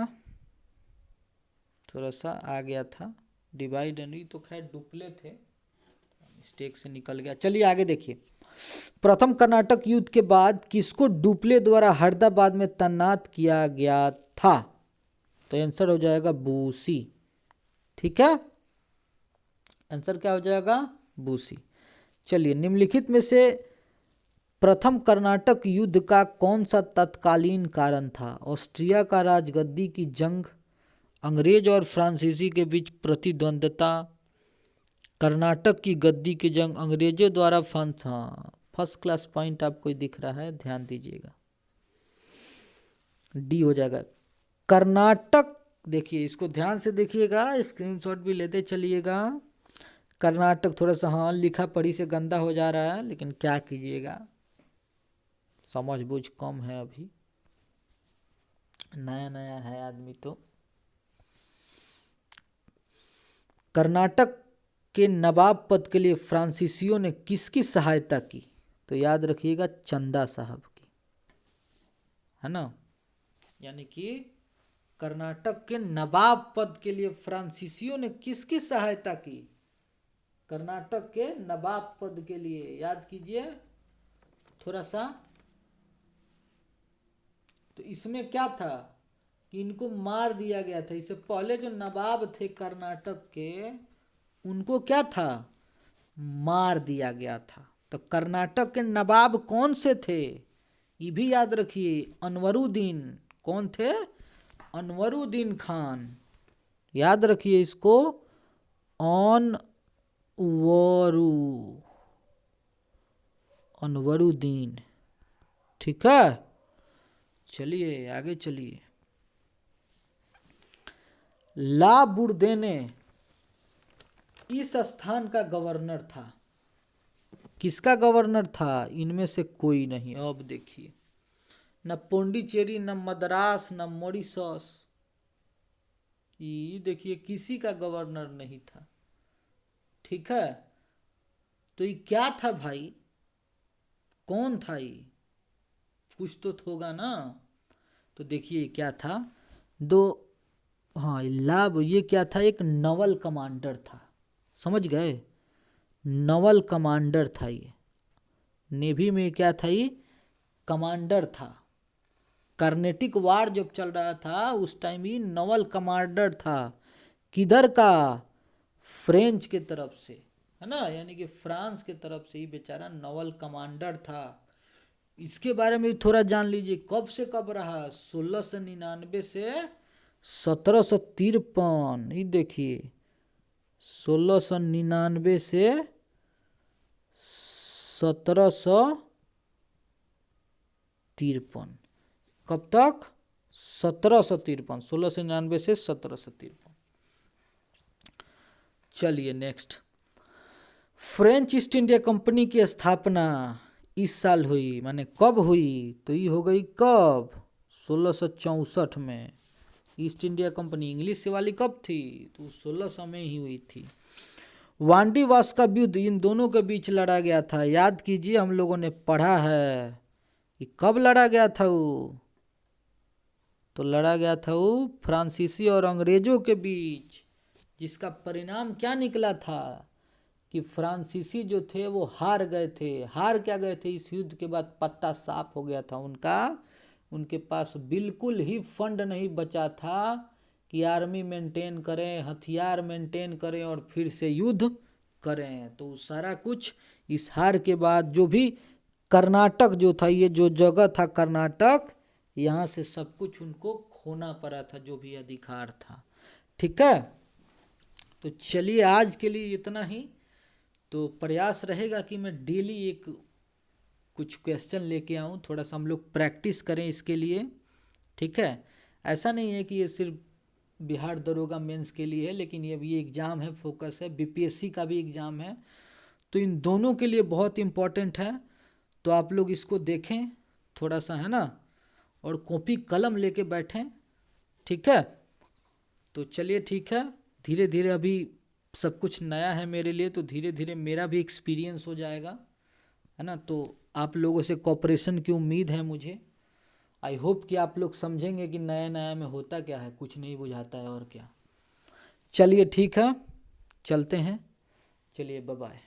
थोड़ा सा आ गया था, डिवाइड एंड, तो खैर डुप्ले थे, मिस्टेक से निकल गया। चलिए आगे देखिए। प्रथम कर्नाटक युद्ध के बाद किसको डुप्ले द्वारा हैदराबाद में तैनात किया गया था? तो आंसर हो जाएगा बूसी। ठीक है, आंसर क्या हो जाएगा? बूसी। चलिए, निम्नलिखित में से प्रथम कर्नाटक युद्ध का कौन सा तत्कालीन कारण था? ऑस्ट्रिया का राजगद्दी की जंग, अंग्रेज और फ्रांसीसी के बीच प्रतिद्वंदता, कर्नाटक की गद्दी की जंग, अंग्रेजों द्वारा फर्स्ट क्लास पॉइंट आपको दिख रहा है, ध्यान दीजिएगा, डी हो जाएगा। कर्नाटक, देखिए इसको ध्यान से देखिएगा, स्क्रीनशॉट भी लेते चलिएगा। कर्नाटक थोड़ा सा लिखा पढ़ी से गंदा हो जा रहा है, लेकिन क्या कीजिएगा, समझ बूझ कम है, अभी नया नया है आदमी। तो कर्नाटक के नवाब पद के लिए फ्रांसीसियों ने किसकी सहायता की? तो याद रखिएगा, चंदा साहब की, है ना, यानी कि कर्नाटक के नवाब पद के लिए फ्रांसीसियों ने किसकी सहायता की? कर्नाटक के नवाब पद के लिए, याद कीजिए थोड़ा सा। तो इसमें क्या था कि इनको मार दिया गया था, इससे पहले जो नवाब थे कर्नाटक के, उनको क्या था? मार दिया गया था। तो कर्नाटक के नवाब कौन से थे? ये भी याद रखिए, अनवरुद्दीन। कौन थे? अनवरुद्दीन खान, याद रखिए इसको, अनवरुद्दीन। ठीक है, चलिए आगे चलिए। ला बुर्देने इस स्थान का गवर्नर था, किसका गवर्नर था? इनमें से कोई नहीं। अब देखिए, न पोंडिचेरी, न मद्रास, न मॉरिशस, ये देखिए किसी का गवर्नर नहीं था। ठीक है, तो ये क्या था भाई? कौन था ये, कुछ तो होगा ना। तो देखिए क्या था, दो, हाँ लाभ, ये क्या था, एक नवल कमांडर था, समझ गए, नवल कमांडर था ये, नेवी में क्या था ये, कमांडर था। कार्नेटिक वार जब चल रहा था उस टाइम ये नवल कमांडर था। किधर का, फ्रेंच के तरफ से, है ना, यानी कि फ्रांस के तरफ से ही बेचारा नवल कमांडर था। इसके बारे में भी थोड़ा जान लीजिए, कब से कब रहा, 1699 से 1753। ये देखिए 1699 से 1753, कब तक, 1753, 1699 से 1753। चलिए next, French east India company की स्थापना इस साल हुई, माने कब हुई, तो ये हो गई कब, 1664 में। ईस्ट इंडिया कंपनी इंग्लिश से वाली कब थी, तो 1600 में ही हुई थी। वांडी वास का युद्ध इन दोनों के बीच लड़ा गया था, याद कीजिए, हम लोगों ने पढ़ा है कि कब लड़ा गया था वो, तो लड़ा गया था वो फ्रांसीसी और अंग्रेजों के बीच, जिसका परिणाम क्या निकला था कि फ्रांसीसी जो थे वो हार गए थे। हार क्या गए थे, इस युद्ध के बाद पत्ता साफ हो गया था उनका, उनके पास बिल्कुल ही फंड नहीं बचा था कि आर्मी मेंटेन करें, हथियार मेंटेन करें और फिर से युद्ध करें। तो सारा कुछ इस हार के बाद, जो भी कर्नाटक जो था, ये जो जगह था कर्नाटक, यहाँ से सब कुछ उनको खोना पड़ा था, जो भी अधिकार था। ठीक है, तो चलिए आज के लिए इतना ही। तो प्रयास रहेगा कि मैं डेली एक कुछ क्वेश्चन लेके आऊँ, थोड़ा सा हम लोग प्रैक्टिस करें इसके लिए। ठीक है, ऐसा नहीं है कि ये सिर्फ बिहार दरोगा मेंस के लिए है, लेकिन ये भी एग्ज़ाम है, फोकस है, बीपीएससी का भी एग्ज़ाम है, तो इन दोनों के लिए बहुत इम्पोर्टेंट है। तो आप लोग इसको देखें थोड़ा सा, है ना, और कॉपी कलम लेके बैठें। ठीक है, तो चलिए ठीक है, धीरे धीरे अभी सब कुछ नया है मेरे लिए, तो धीरे धीरे मेरा भी एक्सपीरियंस हो जाएगा, है ना। तो आप लोगों से कोऑपरेशन की उम्मीद है मुझे। आई होप कि आप लोग समझेंगे कि नया नया में होता क्या है, कुछ नहीं बुझाता है और क्या। चलिए ठीक है, चलते हैं, चलिए बाय बाय।